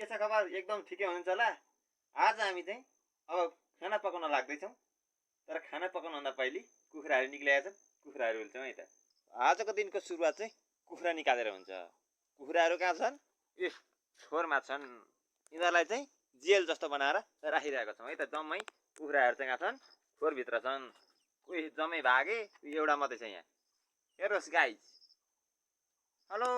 के छ खबर? एकदम ठिकै हुनुहुन्छ होला? आज हामी चाहिँ अब खाना पकाउन लाग्दैछौँ। तर खाना पकाउनुभन्दा पहिले कुखुराहरू निक्लिएका छन्। कुखुराहरू हेर्छौँ है त। आजको दिनको सुरुवात चाहिँ कुखुरा निकालेर हुन्छ। कुखुराहरू कहाँ छन्? ए छोरमा छन्। यिनीहरूलाई चाहिँ जेल जस्तो बनाएर राखिरहेको छौँ है त। जम्मै कुखुराहरू चाहिँ कहाँ छन्? खोरभित्र छन्। कोही जम्मै भागे, एउटा मात्रै छ यहाँ। हेर्नुहोस् गाइज। हेलो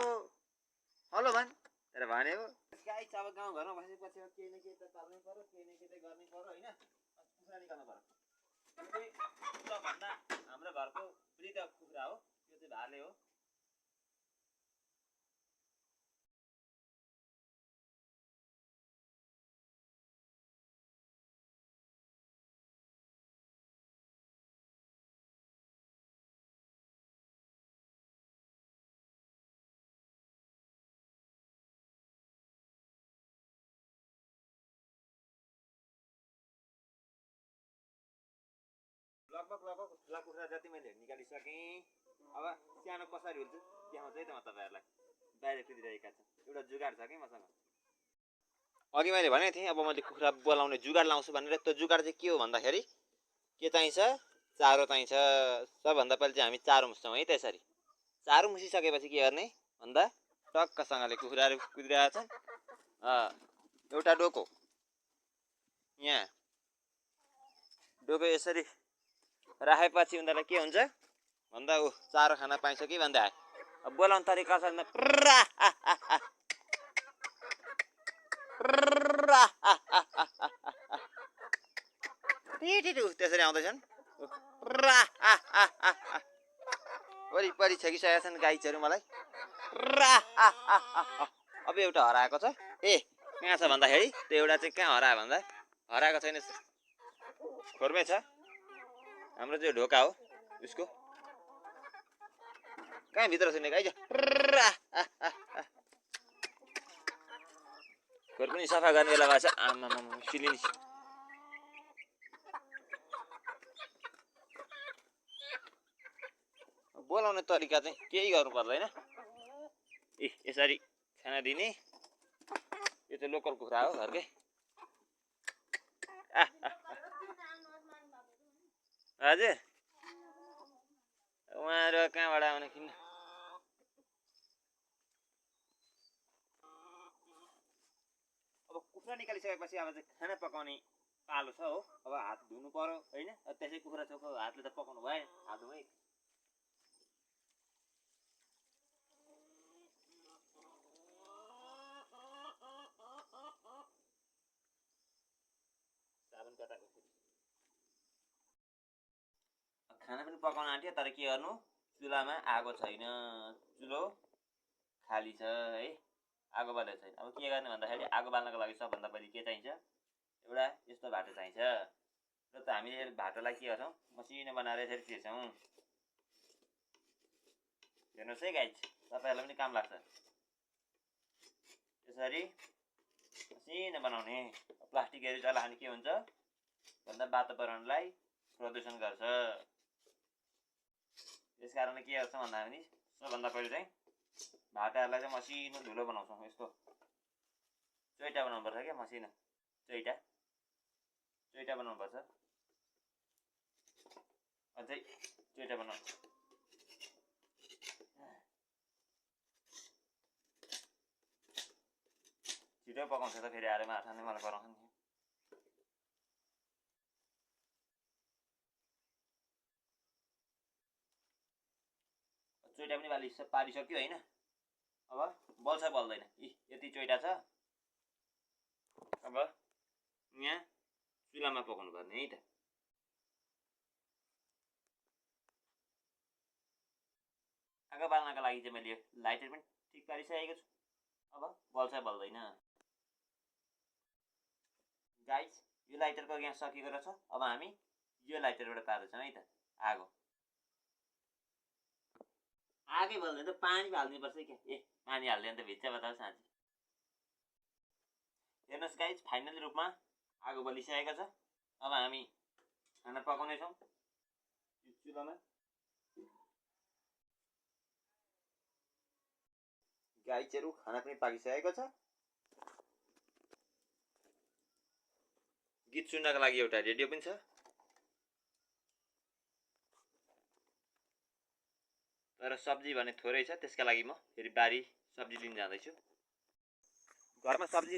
हेलो भन् तर भनेको गाइज। अब गाउँघरमा बसेपछि केही न केही त चल्नै पर्यो, केही न केही त गर्नै पर्यो होइन। कुखुरा निकाल्नु पर्यो। भन्दा हाम्रो घरको वृद्ध कुखुरा हो, यो चाहिँ भाले हो। लगभग ठुला कुखुरा जति मैले निकालिसकेँ। अब सानो कसरी हुन्छ देखाउँछु है त म तपाईँहरूलाई। डाइरेक्ट दिइरहेका छ। एउटा जुगाड छ कि मसँग। अघि मैले भनेको थिएँ अब मैले कुखुरा बोलाउने जुगाड लाउँछु भनेर। त्यो जुगाड चाहिँ के हो भन्दाखेरि के चाहिन्छ? चारो चाहिन्छ। सबभन्दा पहिले चाहिँ हामी चारो मुस्छौँ है त। यसरी चारो मुसिसकेपछि के गर्ने भन्दा टक्कसँगले कुखुराहरू कुदिरहेका छन्। एउटा डोको यहाँ, डोको यसरी राखेपछि उनीहरूलाई के हुन्छ भन्दा चारो खाना पाइन्छ कि भन्दा अब बोलाउने तरिका छ त्यसरी आउँदैछन्। वरिपरि छेकिसकेका छन् गाइजहरू मलाई। अब एउटा हराएको छ। ए कहाँ छ भन्दाखेरि त्यो एउटा चाहिँ कहाँ हरायो भन्दा हराएको छैन, खोरमै छ। हाम्रो चाहिँ ढोका हो उसको। कहाँ भित्र छुने गाइज? खोर पनि सफा गर्ने बेला भएको छ। आमा सिलिनी बोलाउने तरिका चाहिँ केही गर्नु पर्दैन। ए यसरी खाना दिने। यो चाहिँ लोकल कुखुरा हो घरकै। हजुर उहाँहरू कहाँबाट आउने किन? अब कुखुरा निकालिसकेपछि अब चाहिँ खाना पकाउने पालो छ हो। अब हात धुनु पर्यो होइन। त्यसै कुखुरा छोको हातले त पकाउनु भएन, हातमै खाना पनि पकाउन आँट्यो। तर के गर्नु, चुलामा आगो छैन। चुलो खाली छ है, आगो बालेको छैन। अब के गर्ने भन्दाखेरि आगो बाल्नको लागि सबभन्दा पहिले के चाहिन्छ? एउटा यस्तो भाटो चाहिन्छ। र त हामीले भाटोलाई के गर्छौँ? मसिनो बनाएर यसरी चिर्छौँ। हेर्नुहोस् है गाइज, तपाईँहरूलाई पनि काम लाग्छ। यसरी मसिनो बनाउने। प्लास्टिकहरू चलायो भने के हुन्छ भन्दा वातावरणलाई प्रदूषण गर्छ। त्यस कारणले के गर्छौँ भन्दा हामी सबभन्दा पहिले चाहिँ भाटाहरूलाई चाहिँ मसिनो धुलो बनाउँछौँ। यस्तो चोइटा बनाउनुपर्छ क्या, मसिनो चोइटा बनाउनुपर्छ। अझै चोइटा बनाउनु। छिटो पकाउँछ त फेरि आएर माछा नै मलाई कराउँछ नि। चोइटा पनि पारिसक्यो होइन। अब बल्छ बल्दैन। यति चोइटा छ। अब यहाँ चुलामा पकाउनु पर्ने है त। आगो बाल्नको लागि चाहिँ मैले लाइटर पनि ठिक पारिसकेको छु। अब बल्छ बल्दैन। गाइज यो लाइटरको ग्यास सकिएको रहेछ। अब हामी यो लाइटरबाट पार्दैछौँ है त आगो। आगै बल्दैन त पानी हाल्नुपर्छ क्या। ए पानी हाल्दैन त भित्र बताउ साँच्ची। हेर्नुहोस् गाइज, फाइनल रूपमा आगो बलिसकेको छ। अब हामी खाना पकाउनेछौँ चुलामा। गाइजहरू खाना पनि पाकिसकेको छ। गीत सुन्नको लागि एउटा रेडियो पनि छ। तर सब्जी भने थोरै छ, त्यसका लागि म फेरि बारी सब्जी लिन जाँदैछु। घरमा सब्जी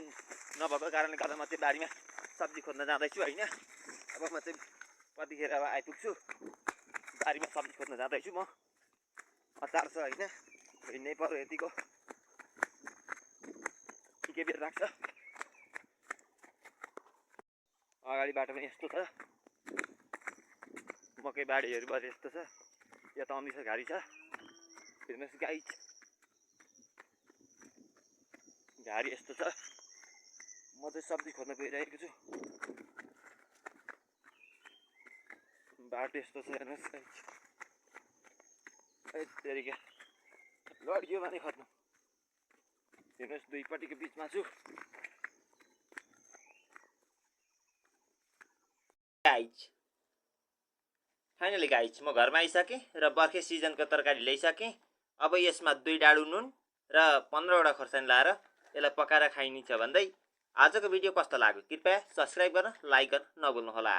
नभएको कारणले गर्दा म चाहिँ बारीमा सब्जी खोज्न जाँदैछु होइन। अब म चाहिँ कतिखेर अब आइपुग्छु, बारीमा सब्जी खोज्न जाँदैछु म। अचार छ होइन, हिँड्नै पर्यो यतिको, के बेर लाग्छ। अगाडि बाटो पनि यस्तो छ, मकै बारीहरू भएर यस्तो छ। यहाँ त अम्बिसर घारी छ, हेर्नुहोस् गाई, घारी यस्तो छ। म चाहिँ सब्जी खोज्न गइरहेको छु, बाटो यस्तो छ हेर्नुहोस्। तेरिका लड्यो भने खत्नु। हेर्नुहोस् दुईपट्टिको बिचमा छु। गाइज फाइनली गाइज म घरमा आइसकेँ र बर्खे सिजनको तरकारी ल्याइसकेँ। अब यसमा 2 डाडु नुन र 15वटा खोर्सानी लाएर यसलाई पकाएर खाइन्छ भन्दै आजको भिडियो कस्तो लाग्यो कृपया सब्स्क्राइब गर्न, लाइक गर्न नभुल्नुहोला।